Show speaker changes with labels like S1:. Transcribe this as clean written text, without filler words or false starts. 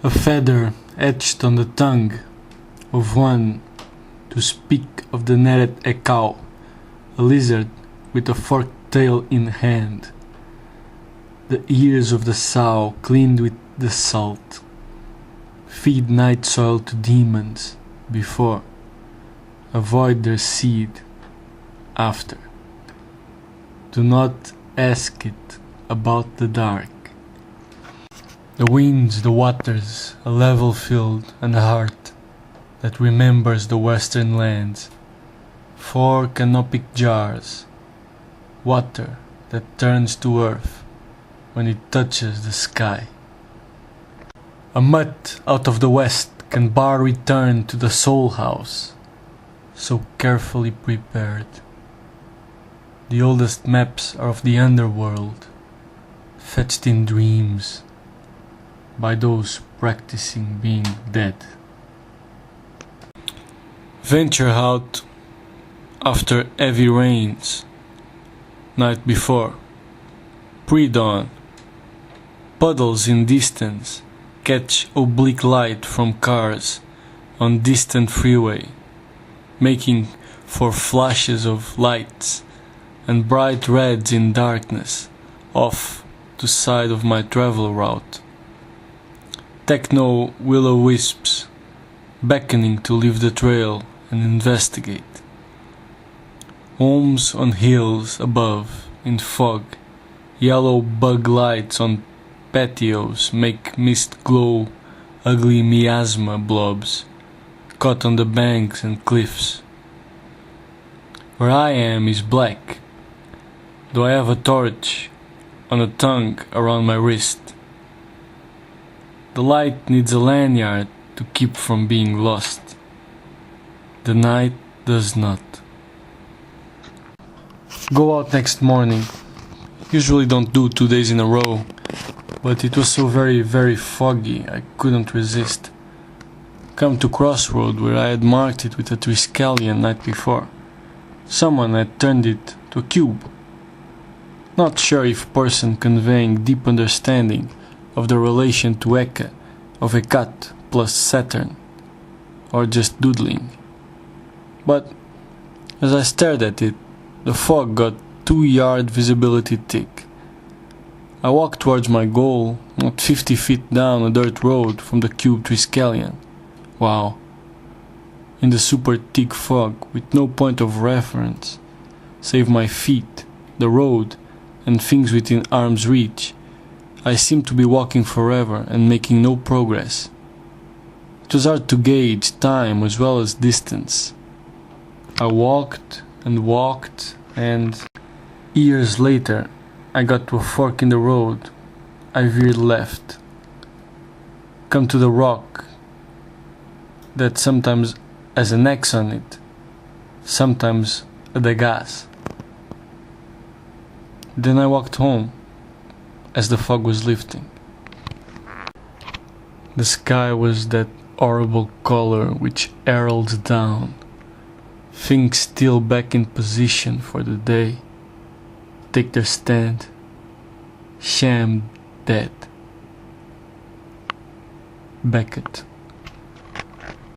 S1: A feather etched on the tongue of one to speak of the netted echow, a lizard with a forked tail in hand, the ears of the sow cleaned with the salt, feed night soil to demons before, avoid their seed after. Do not ask it about the dark. The winds, the waters, a level field and a heart that remembers the western lands, 4 canopic jars, water that turns to earth when it touches the sky. A mutt out of the west can bar return to the soul house, so carefully prepared. The oldest maps are of the underworld, fetched in dreams by those practicing being dead. Venture out after heavy rains, night before, pre-dawn, puddles in distance catch oblique light from cars on distant freeway, making for flashes of lights and bright reds in darkness off to side of my travel route. Techno will-o-wisps beckoning to leave the trail and investigate. Homes on hills above in fog, yellow bug lights on patios make mist glow ugly miasma blobs caught on the banks and cliffs. Where I am is black, though I have a torch on a tongue around my wrist. The light needs a lanyard to keep from being lost. The night does not. Go out next morning. Usually don't do 2 days in a row, but it was so very foggy I couldn't resist. Come to crossroad where I had marked it with a triskelion night before. Someone had turned it to a cube. Not sure if person conveying deep understanding of the relation to Eka of a cat plus Saturn, or just doodling. But as I stared at it, the fog got 2-yard visibility thick. I walked towards my goal, not 50 feet down a dirt road from the cube triskelion. Wow. In the super thick fog, with no point of reference, save my feet, the road, and things within arm's reach, I seemed to be walking forever and making no progress. It was hard to gauge time as well as distance. I walked and years later I got to a fork in the road. I veered left, come to the rock that sometimes has an X on it, sometimes a Degas. Then I walked home as the fog was lifting. The sky was that horrible color which heralds down, things still back in position for the day, take their stand, sham dead. Beckett.